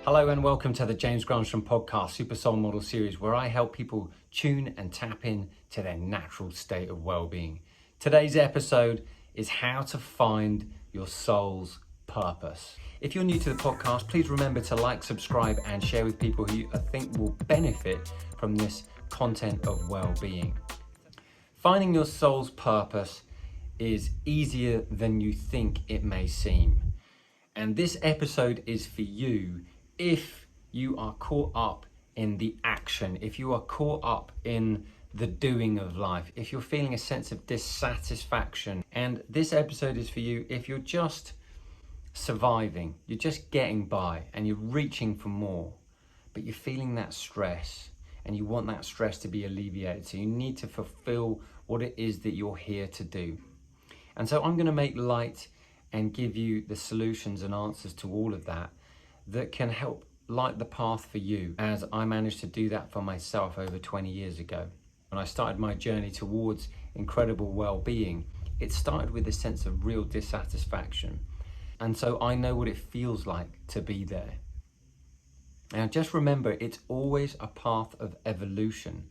Hello and welcome to the James Granström podcast Super Soul Model series, where I help people tune and tap in to their natural state of well-being. Today's episode is how to find your soul's purpose. If you're new to the podcast, please remember to like, subscribe and share with people who you think will benefit from this content of well-being. Finding your soul's purpose is easier than you think it may seem. And this episode is for you if you are caught up in the action, if you are caught up in the doing of life, if you're feeling a sense of dissatisfaction. And this episode is for you if you're just surviving, you're just getting by and you're reaching for more, but you're feeling that stress and you want that stress to be alleviated. So you need to fulfill what it is that you're here to do. And so I'm going to make light and give you the solutions and answers to all of that can help light the path for you, as I managed to do that for myself over 20 years ago. When I started my journey towards incredible well-being, it started with a sense of real dissatisfaction. And so I know what it feels like to be there. Now just remember, it's always a path of evolution,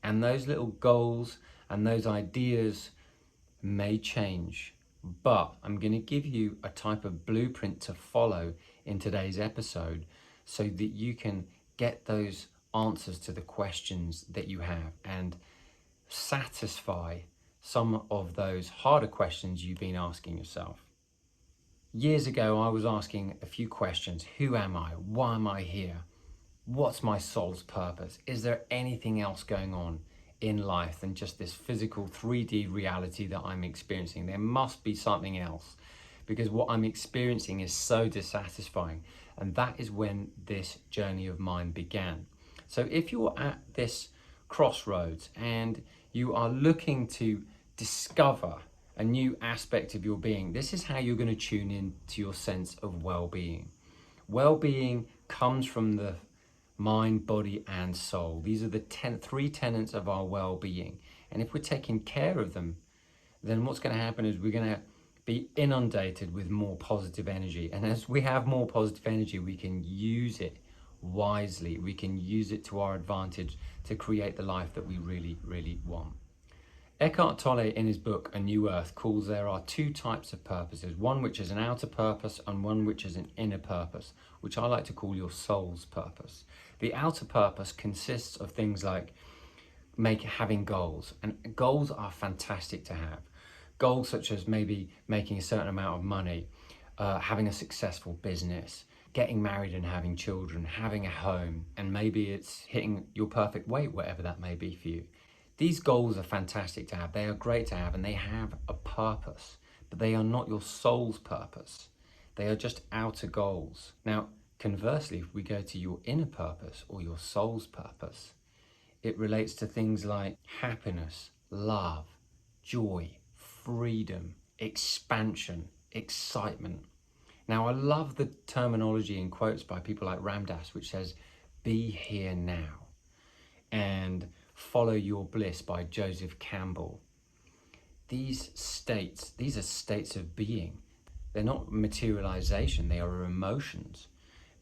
and those little goals and those ideas may change. But I'm going to give you a type of blueprint to follow in today's episode so that you can get those answers to the questions that you have and satisfy some of those harder questions you've been asking yourself. Years ago, I was asking a few questions. Who am I? Why am I here? What's my soul's purpose? Is there anything else going on in life than just this physical 3D reality that I'm experiencing? There must be something else, because what I'm experiencing is so dissatisfying. And that is when this journey of mine began. So if you're at this crossroads and you are looking to discover a new aspect of your being, this is how you're going to tune in to your sense of well-being. Well-being comes from the mind, body and soul. These are the three tenets of our well-being. And if we're taking care of them, then what's going to happen is we're going to be inundated with more positive energy. And as we have more positive energy, we can use it wisely. We can use it to our advantage to create the life that we really, really want. Eckhart Tolle, in his book A New Earth, calls there are two types of purposes, one which is an outer purpose and one which is an inner purpose, which I like to call your soul's purpose. The outer purpose consists of things like having goals, and goals are fantastic to have. Goals such as maybe making a certain amount of money, having a successful business, getting married and having children, having a home, and maybe it's hitting your perfect weight, whatever that may be for you. These goals are fantastic to have, they are great to have, and they have a purpose, but they are not your soul's purpose. They are just outer goals. Now, conversely, if we go to your inner purpose or your soul's purpose, it relates to things like happiness, love, joy, freedom, expansion, excitement. Now, I love the terminology and quotes by people like Ramdas, which says, "Be here now," and "Follow Your Bliss" by Joseph Campbell. These are states of being. They're not materialization, they are emotions.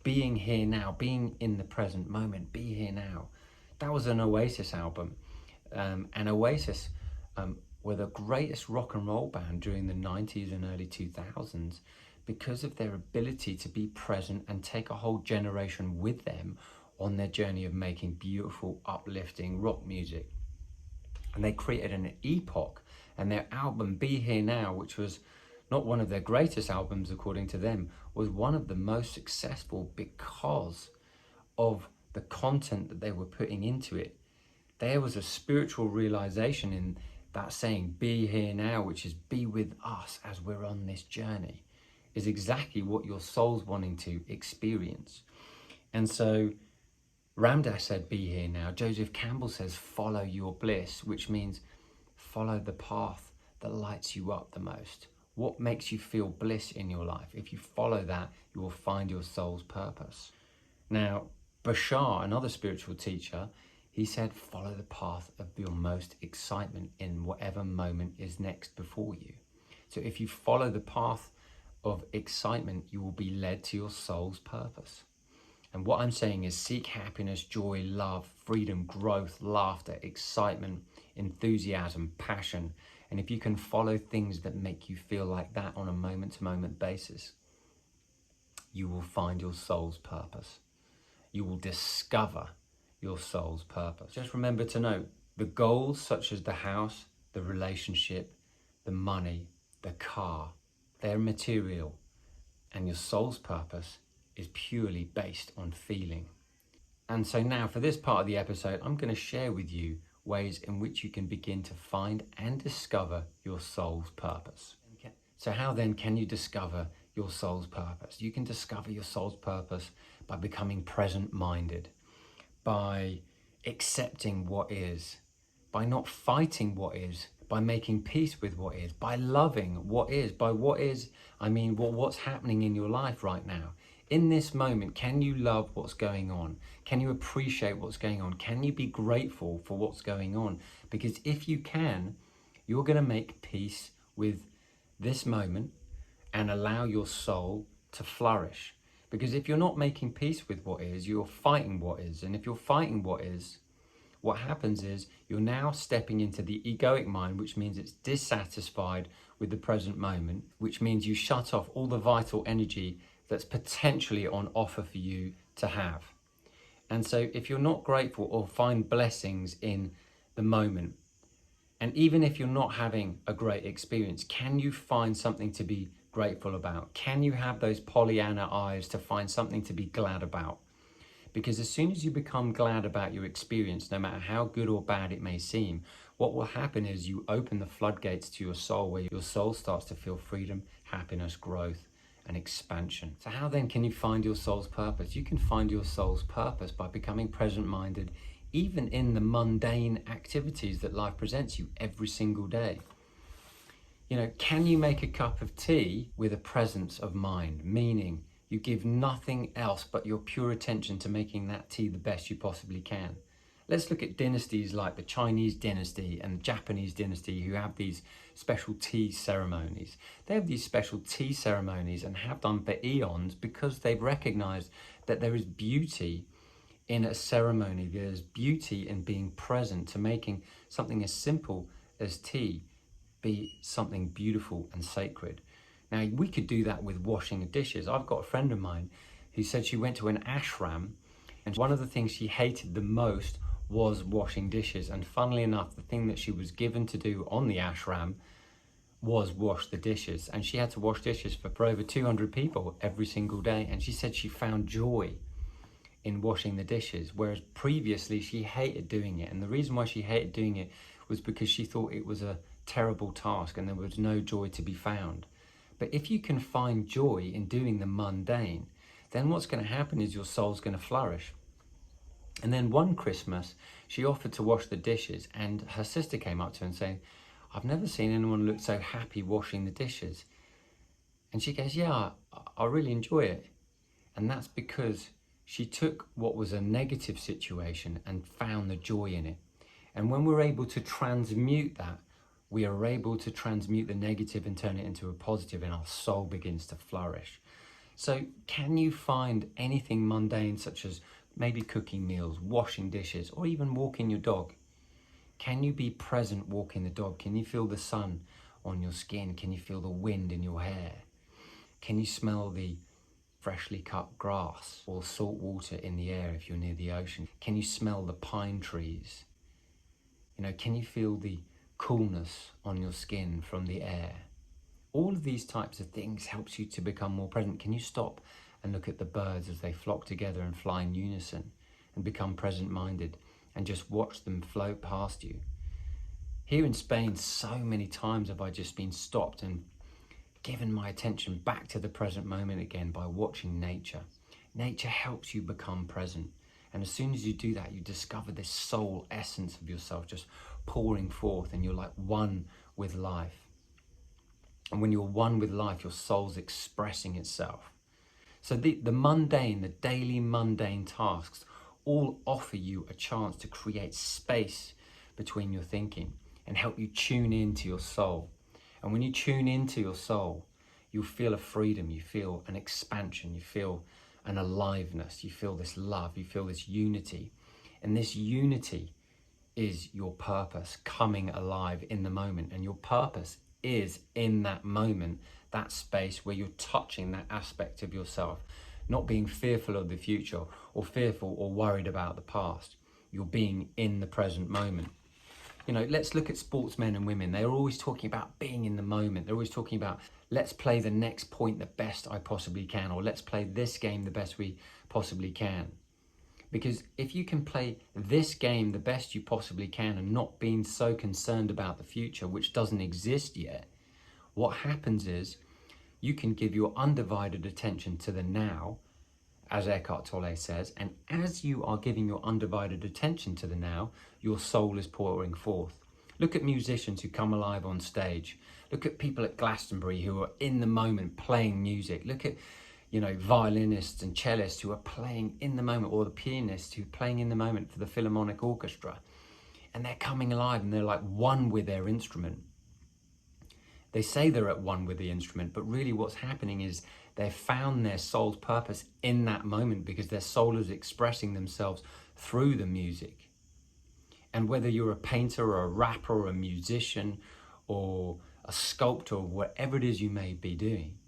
Being here now, being in the present moment, be here now. That was an Oasis album. And Oasis were the greatest rock and roll band during the 90s and early 2000s because of their ability to be present and take a whole generation with them on their journey of making beautiful, uplifting rock music. And they created an epoch, and their album Be Here Now, which was not one of their greatest albums according to them, was one of the most successful because of the content that they were putting into it. There was a spiritual realization in that saying, "Be here now," which is be with us as we're on this journey, is exactly what your soul's wanting to experience. And so Ramdas said, "Be here now." Joseph Campbell says, "Follow your bliss," which means follow the path that lights you up the most. What makes you feel bliss in your life? If you follow that, you will find your soul's purpose. Now, Bashar, another spiritual teacher, he said, follow the path of your most excitement in whatever moment is next before you. So if you follow the path of excitement, you will be led to your soul's purpose. And what I'm saying is seek happiness, joy, love, freedom, growth, laughter, excitement, enthusiasm, passion. And if you can follow things that make you feel like that on a moment-to-moment basis, you will find your soul's purpose. You will discover your soul's purpose. Just remember to note, the goals such as the house, the relationship, the money, the car, they're material. And your soul's purpose is purely based on feeling. And so now for this part of the episode, I'm going to share with you ways in which you can begin to find and discover your soul's purpose. So how then can you discover your soul's purpose? You can discover your soul's purpose by becoming present-minded, by accepting what is, by not fighting what is, by making peace with what is, by loving what is. By what is, I mean what's happening in your life right now. In this moment, can you love what's going on? Can you appreciate what's going on? Can you be grateful for what's going on? Because if you can, you're going to make peace with this moment and allow your soul to flourish. Because if you're not making peace with what is, you're fighting what is. And if you're fighting what is, what happens is you're now stepping into the egoic mind, which means it's dissatisfied with the present moment, which means you shut off all the vital energy that's potentially on offer for you to have. And so if you're not grateful or find blessings in the moment, and even if you're not having a great experience, can you find something to be grateful about? Can you have those Pollyanna eyes to find something to be glad about? Because as soon as you become glad about your experience, no matter how good or bad it may seem, what will happen is you open the floodgates to your soul, where your soul starts to feel freedom, happiness, growth, and expansion. So how then can you find your soul's purpose? You can find your soul's purpose by becoming present-minded, even in the mundane activities that life presents you every single day. You know, can you make a cup of tea with a presence of mind? Meaning you give nothing else but your pure attention to making that tea the best you possibly can. Let's look at dynasties like the Chinese dynasty and the Japanese dynasty, who have these special tea ceremonies. They have these special tea ceremonies and have done for eons because they've recognized that there is beauty in a ceremony. There's beauty in being present, to making something as simple as tea be something beautiful and sacred. Now, we could do that with washing dishes. I've got a friend of mine who said she went to an ashram, and one of the things she hated the most was washing dishes. And funnily enough, the thing that she was given to do on the ashram was wash the dishes. And she had to wash dishes for over 200 people every single day. And she said she found joy in washing the dishes, whereas previously she hated doing it. And the reason why she hated doing it was because she thought it was a terrible task and there was no joy to be found. But if you can find joy in doing the mundane, then what's going to happen is your soul's going to flourish. And then one Christmas, she offered to wash the dishes, and her sister came up to her and saying, "I've never seen anyone look so happy washing the dishes." And she goes, "Yeah, I really enjoy it." And that's because she took what was a negative situation and found the joy in it. And when we're able to transmute that, we are able to transmute the negative and turn it into a positive, and our soul begins to flourish. So can you find anything mundane, such as maybe cooking meals, washing dishes, or even walking your dog? Can you be present walking the dog? Can you feel the sun on your skin? Can you feel the wind in your hair? Can you smell the freshly cut grass or salt water in the air if you're near the ocean? Can you smell the pine trees? You know, can you feel the coolness on your skin from the air? All of these types of things helps you to become more present. Can you stop and look at the birds as they flock together and fly in unison, and become present-minded and just watch them float past you? Here in Spain, so many times have I just been stopped and given my attention back to the present moment again by watching nature. Nature helps you become present. And as soon as you do that, you discover this soul essence of yourself just pouring forth, and you're like one with life. And when you're one with life, your soul's expressing itself. So the mundane, the daily mundane tasks all offer you a chance to create space between your thinking and help you tune into your soul. And when you tune into your soul, you'll feel a freedom, you feel an expansion, you feel an aliveness. You feel this love, you feel this unity. And this unity is your purpose coming alive in the moment. And your purpose is in that moment, that space where you're touching that aspect of yourself, not being fearful of the future or fearful or worried about the past. You're being in the present moment. You know, let's look at sportsmen and women. They're always talking about being in the moment. They're always talking about, let's play the next point the best I possibly can, or let's play this game the best we possibly can. Because if you can play this game the best you possibly can and not being so concerned about the future, which doesn't exist yet, what happens is you can give your undivided attention to the now, as Eckhart Tolle says, and as you are giving your undivided attention to the now, your soul is pouring forth. Look at musicians who come alive on stage. Look at people at Glastonbury who are in the moment playing music. Look at, you know, violinists and cellists who are playing in the moment, or the pianists who are playing in the moment for the Philharmonic Orchestra. And they're coming alive and they're like one with their instrument. They say they're at one with the instrument, but really what's happening is they've found their soul's purpose in that moment, because their soul is expressing themselves through the music. And whether you're a painter or a rapper or a musician or a sculptor, or whatever it is you may be doing,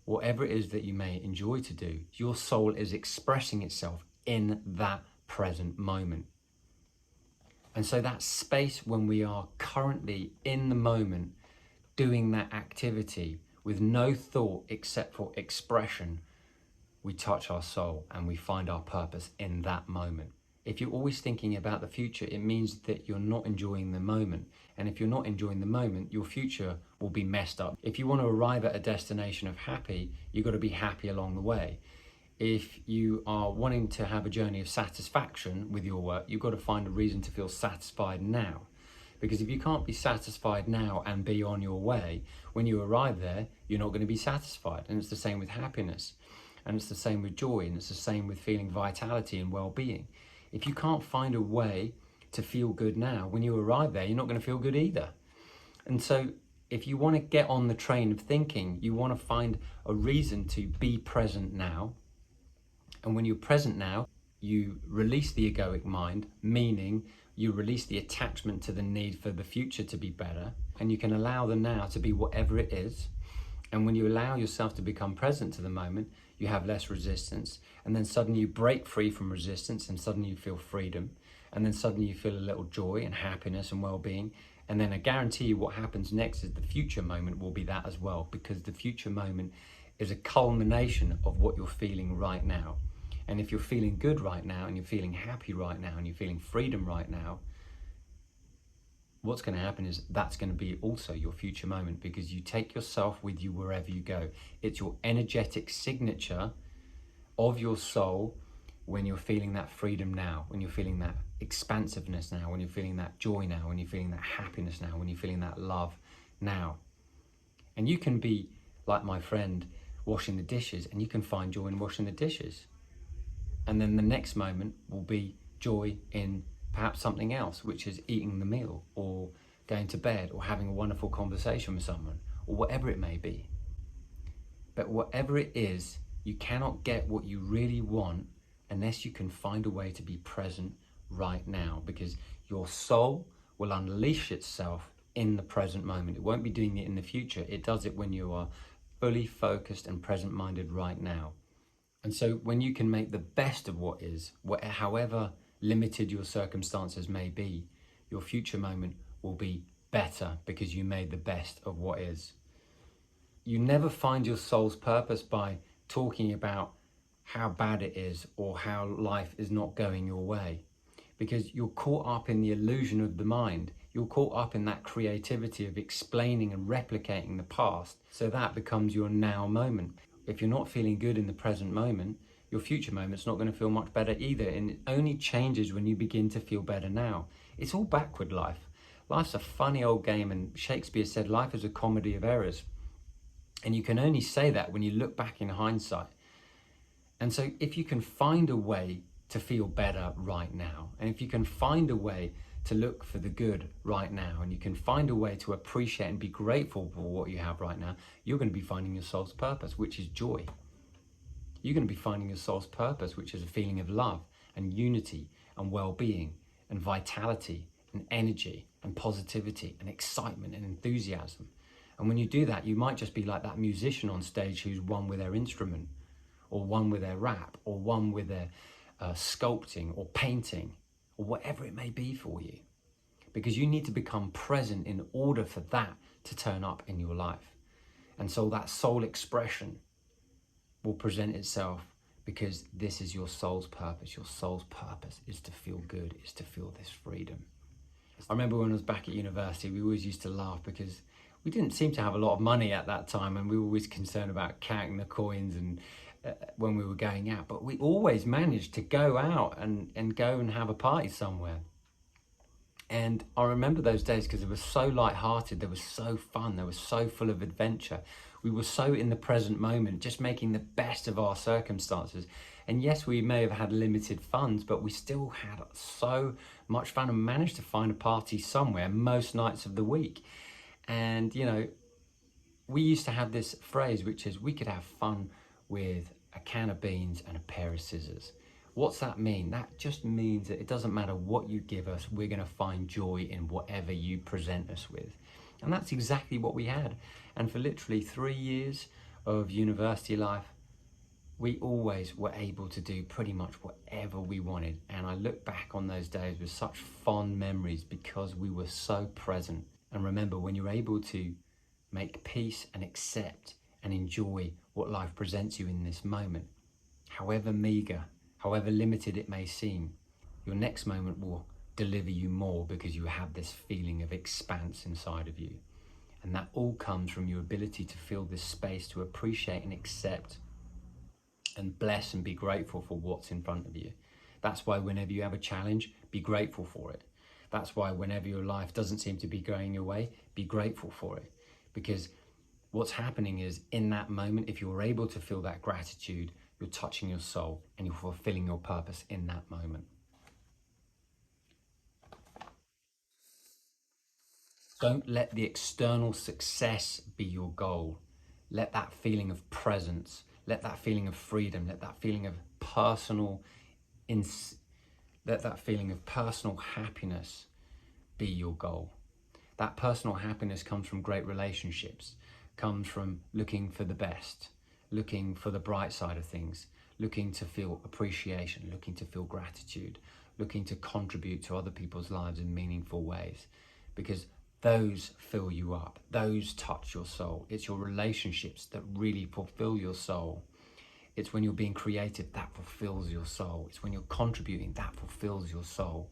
whatever it is that you may enjoy to do, your soul is expressing itself in that present moment. And so that space when we are currently in the moment doing that activity with no thought except for expression, we touch our soul and we find our purpose in that moment. If you're always thinking about the future, it means that you're not enjoying the moment. And if you're not enjoying the moment, your future will be messed up. If you want to arrive at a destination of happy, you've got to be happy along the way. If you are wanting to have a journey of satisfaction with your work, you've got to find a reason to feel satisfied now. Because if you can't be satisfied now and be on your way, when you arrive there, you're not going to be satisfied. And it's the same with happiness. And it's the same with joy. And it's the same with feeling vitality and well-being. If you can't find a way to feel good now, when you arrive there, you're not going to feel good either. And so if you want to get on the train of thinking, you want to find a reason to be present now. And when you're present now, you release the egoic mind, meaning you release the attachment to the need for the future to be better, and you can allow the now to be whatever it is. And when you allow yourself to become present to the moment, you have less resistance, and then suddenly you break free from resistance, and suddenly you feel freedom, and then suddenly you feel a little joy and happiness and well-being. And then I guarantee you what happens next is the future moment will be that as well, because the future moment is a culmination of what you're feeling right now. And if you're feeling good right now, and you're feeling happy right now, and you're feeling freedom right now, what's going to happen is that's going to be also your future moment, because you take yourself with you wherever you go. It's your energetic signature of your soul when you're feeling that freedom now, when you're feeling that expansiveness now, when you're feeling that joy now, when you're feeling that happiness now, when you're feeling that love now. And you can be like my friend washing the dishes, and you can find joy in washing the dishes. And then the next moment will be joy in perhaps something else, which is eating the meal or going to bed or having a wonderful conversation with someone or whatever it may be. But whatever it is, you cannot get what you really want unless you can find a way to be present right now, because your soul will unleash itself in the present moment. It won't be doing it in the future. It does it when you are fully focused and present-minded right now. And so when you can make the best of what is, however limited your circumstances may be, your future moment will be better because you made the best of what is. You never find your soul's purpose by talking about how bad it is or how life is not going your way, because you're caught up in the illusion of the mind. You're caught up in that creativity of explaining and replicating the past, so that becomes your now moment. If you're not feeling good in the present moment, your future moment's not going to feel much better either, and it only changes when you begin to feel better now. It's all backward life. Life's a funny old game, and Shakespeare said life is a comedy of errors. And you can only say that when you look back in hindsight. And so if you can find a way to feel better right now, and if you can find a way to look for the good right now, and you can find a way to appreciate and be grateful for what you have right now, you're going to be finding your soul's purpose, which is joy. You're going to be finding your soul's purpose, which is a feeling of love and unity and well-being and vitality and energy and positivity and excitement and enthusiasm. And when you do that, you might just be like that musician on stage who's one with their instrument, or one with their rap, or one with their sculpting or painting, or whatever it may be for you. Because you need to become present in order for that to turn up in your life. And so that soul expression will present itself, because this is your soul's purpose. Your soul's purpose is to feel good, is to feel this freedom. I remember when I was back at university, we always used to laugh because we didn't seem to have a lot of money at that time, and we were always concerned about counting the coins and when we were going out. But we always managed to go out and go and have a party somewhere. And I remember those days because they were so light-hearted, they were so fun, they were so full of adventure. We were so in the present moment, just making the best of our circumstances. And yes, we may have had limited funds, but we still had so much fun and managed to find a party somewhere most nights of the week. And, you know, we used to have this phrase, which is we could have fun with a can of beans and a pair of scissors. What's that mean? That just means that it doesn't matter what you give us, we're going to find joy in whatever you present us with. And that's exactly what we had. And for literally 3 years of university life, we always were able to do pretty much whatever we wanted. And I look back on those days with such fond memories because we were so present. And remember, when you're able to make peace and accept and enjoy what life presents you in this moment, however meager, however limited it may seem, your next moment will deliver you more because you have this feeling of expanse inside of you. And that all comes from your ability to feel this space to appreciate and accept and bless and be grateful for what's in front of you. That's why whenever you have a challenge, be grateful for it. That's why whenever your life doesn't seem to be going your way, be grateful for it. Because what's happening is, in that moment, if you're able to feel that gratitude, you're touching your soul and you're fulfilling your purpose in that moment. Don't let the external success be your goal. Let that feeling of presence, let that feeling of freedom, let that feeling of personal happiness be your goal. That personal happiness comes from great relationships, comes from looking for the best, looking for the bright side of things, looking to feel appreciation, looking to feel gratitude, looking to contribute to other people's lives in meaningful ways, because those fill you up, those touch your soul. It's your relationships that really fulfill your soul. It's when you're being creative that fulfills your soul. It's when you're contributing that fulfills your soul.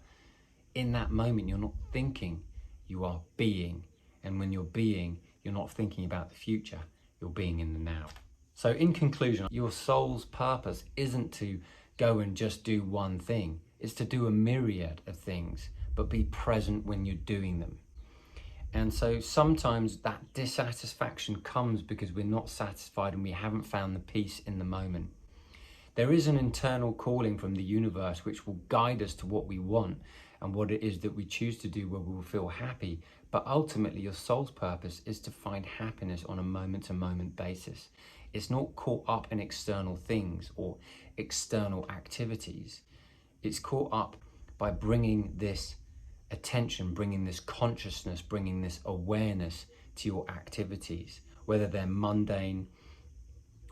In that moment, you're not thinking, you are being. And when you're being, you're not thinking about the future, you're being in the now. So in conclusion, your soul's purpose isn't to go and just do one thing. It's to do a myriad of things, but be present when you're doing them. And so sometimes that dissatisfaction comes because we're not satisfied and we haven't found the peace in the moment. There is an internal calling from the universe which will guide us to what we want and what it is that we choose to do where we will feel happy. But ultimately, your soul's purpose is to find happiness on a moment-to-moment basis. It's not caught up in external things or external activities. It's caught up by bringing this attention, bringing this consciousness, bringing this awareness to your activities, whether they're mundane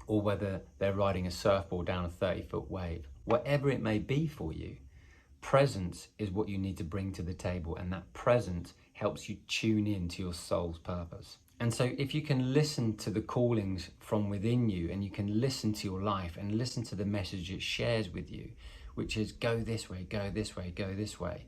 or whether they're riding a surfboard down a 30-foot wave. Whatever it may be for you, presence is what you need to bring to the table, and that presence helps you tune in to your soul's purpose. And so if you can listen to the callings from within you, and you can listen to your life and listen to the message it shares with you, which is go this way, go this way, go this way.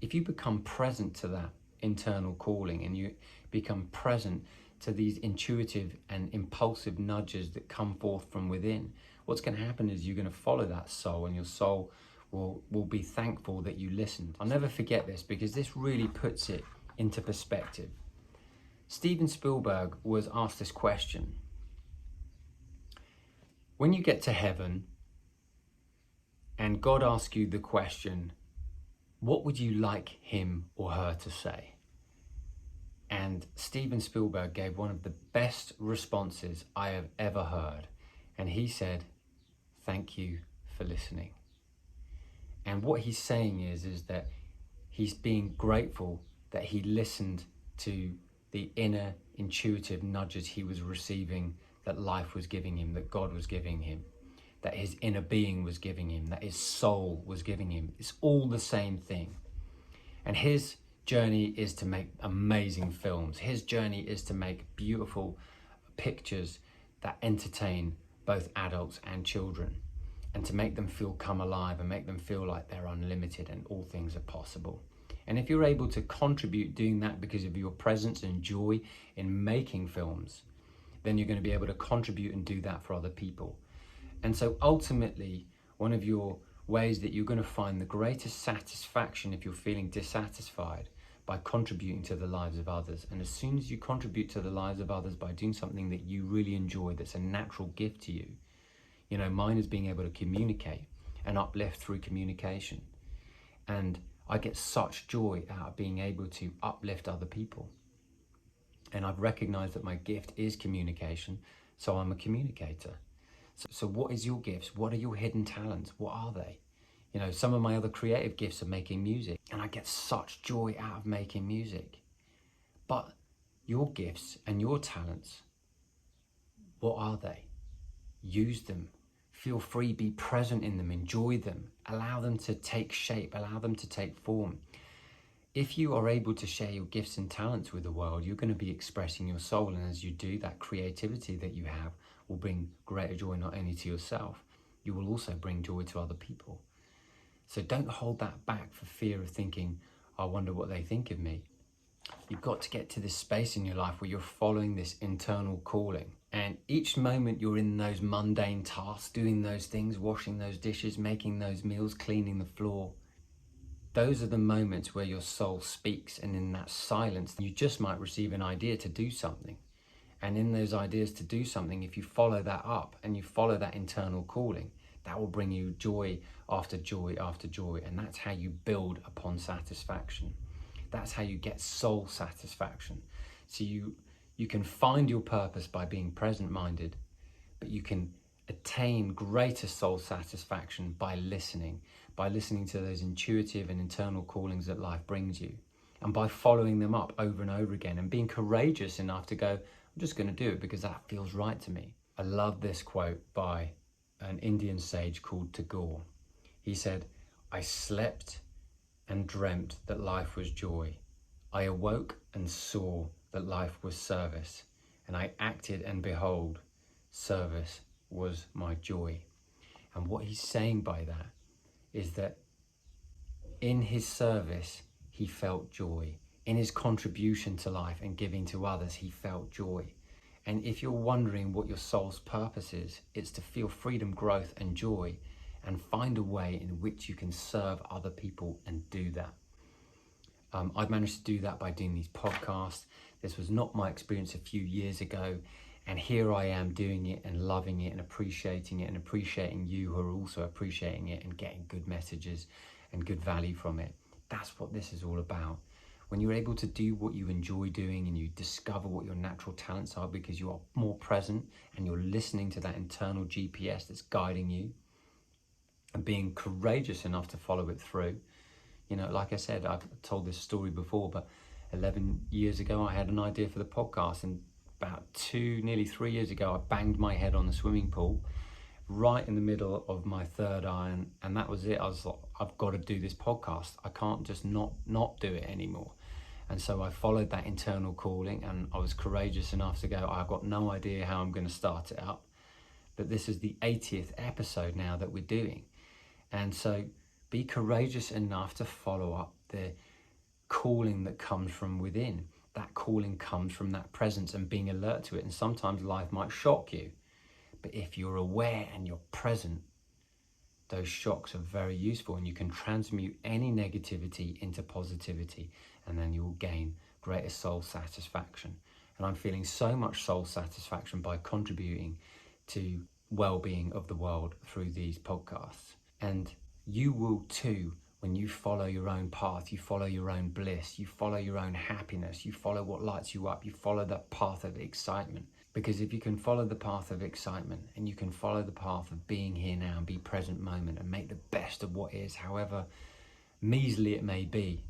If you become present to that internal calling and you become present to these intuitive and impulsive nudges that come forth from within, what's going to happen is you're going to follow that soul, and your soul will be thankful that you listened. I'll never forget this because this really puts it into perspective. Steven Spielberg was asked this question. When you get to heaven and God asks you the question, what would you like him or her to say? And Steven Spielberg gave one of the best responses I have ever heard. And he said, thank you for listening. And what he's saying is that he's being grateful that he listened to the inner intuitive nudges he was receiving, that life was giving him, that God was giving him, that his inner being was giving him, that his soul was giving him. It's all the same thing. And his journey is to make amazing films. His journey is to make beautiful pictures that entertain both adults and children, and to make them feel come alive and make them feel like they're unlimited and all things are possible. And if you're able to contribute doing that because of your presence and joy in making films, then you're going to be able to contribute and do that for other people. And so ultimately, one of your ways that you're going to find the greatest satisfaction if you're feeling dissatisfied, by contributing to the lives of others. And as soon as you contribute to the lives of others by doing something that you really enjoy, that's a natural gift to you, you know, mine is being able to communicate and uplift through communication. And I get such joy out of being able to uplift other people. And I've recognized that my gift is communication, so I'm a communicator. So what is your gifts? What are your hidden talents? What are they? You know, some of my other creative gifts are making music, and I get such joy out of making music. But your gifts and your talents, what are they? Use them. Feel free, be present in them, enjoy them, allow them to take shape, allow them to take form. If you are able to share your gifts and talents with the world, you're going to be expressing your soul. And as you do, that creativity that you have will bring greater joy not only to yourself, you will also bring joy to other people. So don't hold that back for fear of thinking, I wonder what they think of me. You've got to get to this space in your life where you're following this internal calling. And each moment you're in those mundane tasks, doing those things, washing those dishes, making those meals, cleaning the floor, those are the moments where your soul speaks. And in that silence, you just might receive an idea to do something. And in those ideas to do something, if you follow that up and you follow that internal calling, that will bring you joy after joy after joy. And that's how you build upon satisfaction. That's how you get soul satisfaction. So you can find your purpose by being present-minded, but you can attain greater soul satisfaction by listening to those intuitive and internal callings that life brings you, and by following them up over and over again and being courageous enough to go, I'm just going to do it because that feels right to me. I love this quote by an Indian sage called Tagore. He said, I slept and dreamt that life was joy. I awoke and saw that life was service. And I acted, and behold, service was my joy. And what he's saying by that is that in his service, he felt joy. In his contribution to life and giving to others, he felt joy. And if you're wondering what your soul's purpose is, it's to feel freedom, growth, and joy, and find a way in which you can serve other people and do that. I've managed to do that by doing these podcasts. This was not my experience a few years ago. And here I am doing it and loving it and appreciating you who are also appreciating it and getting good messages and good value from it. That's what this is all about. When you're able to do what you enjoy doing and you discover what your natural talents are because you are more present and you're listening to that internal GPS that's guiding you and being courageous enough to follow it through. You know, like I said, I've told this story before, but 11 years ago, I had an idea for the podcast, and about nearly 3 years ago, I banged my head on the swimming pool right in the middle of my third iron, and that was it. I was like, I've got to do this podcast. I can't just not do it anymore. And so I followed that internal calling, and I was courageous enough to go, I've got no idea how I'm going to start it up, but this is the 80th episode now that we're doing. And so be courageous enough to follow up the calling that comes from within. That calling comes from that presence and being alert to it. And sometimes life might shock you, but if you're aware and you're present, those shocks are very useful, and you can transmute any negativity into positivity, and then you'll gain greater soul satisfaction. And I'm feeling so much soul satisfaction by contributing to well-being of the world through these podcasts. And you will too, when you follow your own path, you follow your own bliss, you follow your own happiness, you follow what lights you up, you follow that path of excitement. Because if you can follow the path of excitement and you can follow the path of being here now and be present moment and make the best of what is, however measly it may be,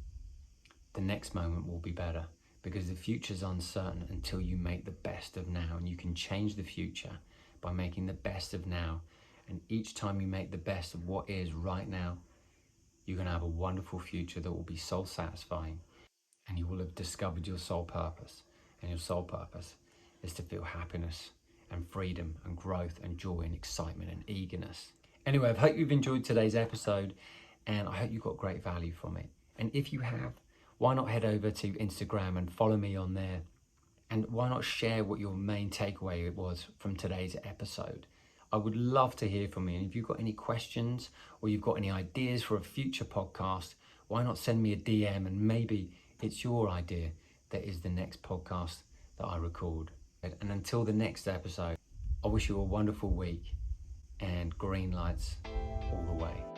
the next moment will be better, because the future's uncertain until you make the best of now. And you can change the future by making the best of now. And each time you make the best of what is right now, you're going to have a wonderful future that will be soul satisfying, and you will have discovered your soul purpose. And your soul purpose is to feel happiness and freedom and growth and joy and excitement and eagerness. Anyway, I hope you've enjoyed today's episode, and I hope you got great value from it. And if you have, why not head over to Instagram and follow me on there? And why not share what your main takeaway was from today's episode? I would love to hear from you. And if you've got any questions or you've got any ideas for a future podcast, why not send me a DM, and maybe it's your idea that is the next podcast that I record. And until the next episode, I wish you a wonderful week and green lights all the way.